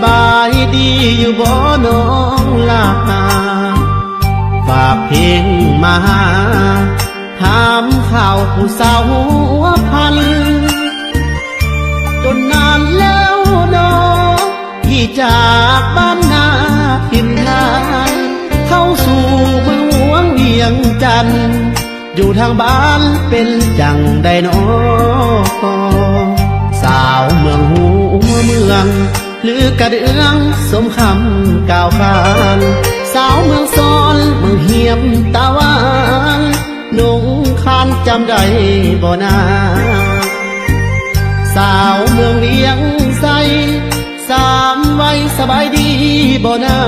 บายดีอยู่บ่น้องลาฝากเพลงมาถามข่าวผู้สาวหัวพันจนนานแล้วน้องที่จากบ้านนาถิ่นงานเข้าสู่เมืองหลวงเวียงจันทน์อยู่ทางบ้านเป็นจังใดน้อสาวเมืองหัวเมืองหรือกระเดืองสมคำกล่าวขานสาวเมืองซอนเมืองเหียมตาหวานนุ่งคานจำได้บ่นาสาวเมืองเวียงใสสามไว้สบายดีบ่นา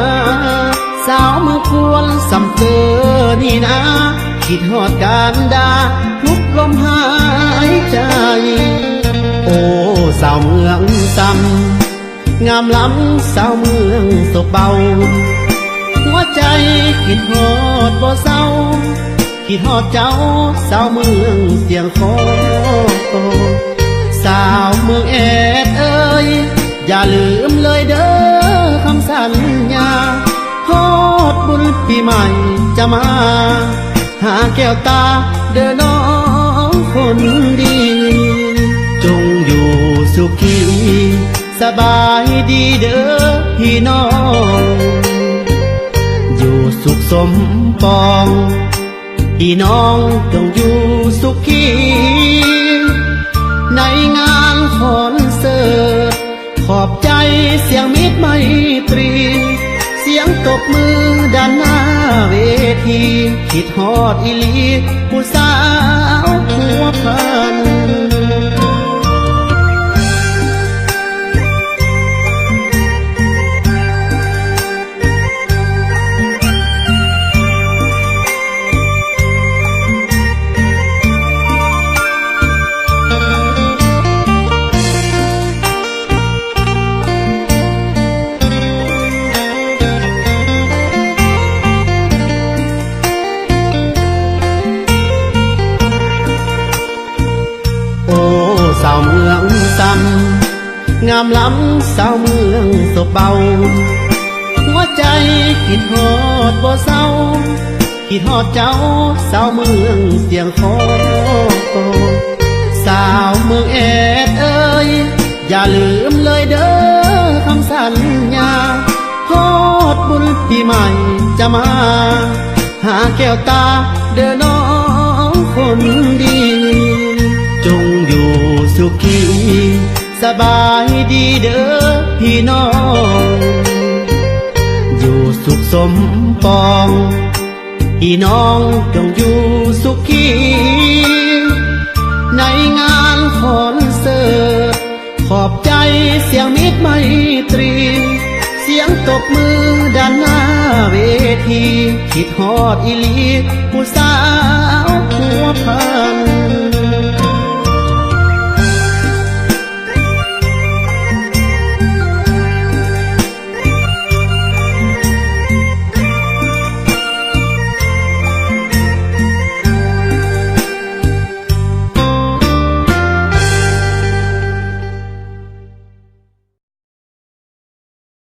สาวเมืองควรสำเตอนี่นะคิดฮอดการดาทุกลมหายใจโอ้สาวเมืองซ้ำงามล้ำสาวเมืองศกเบาหัวใจคิดฮอดบ่เศร้าคิดฮอดเจ้าสาวเมืองเสียงคอสาวเมืองเอ็ดเอ้ยอย่าลืมเลยเด้อคำสัญญาฮอดบุญปีใหม่จะมาหาแก้วตาเด้อน้องคนดีจงอยู่สุขีสบายดีเด้อพี่น้องอยู่สุขสมปองพี่น้องจงอยู่สุขีในงานคอนเสิร์ตขอบใจเสียงมิตรไมตรีเสียงตบมือด้านหน้าเวทีคิดฮอดอีหลีผู้สาวหัวพันสาวเมืองซ้ำงามล้ำสาวเมืองศกเบาหัวใจคิดฮอดบ่เศร้าคิดฮอดเจ้าสาวเมืองเสียงคอสาวเมืองเอ็ดเอ้ยอย่าลืมเลยเด้อคำสัญญาฮอดบุญปีใหม่จะมาหาแก้วตาเด้อน้องคนดีจงอยู่สุขีสบายดีเด้อพี่น้องอยู่สุขสมปองพี่น้องจงอยู่สุขีในงานคอนเสิร์ตขอบใจเสียงมิตรไมตรีเสียงตบมือด้านหน้าเวทีคิดฮอดอีหลีผู้สาวหัวพัน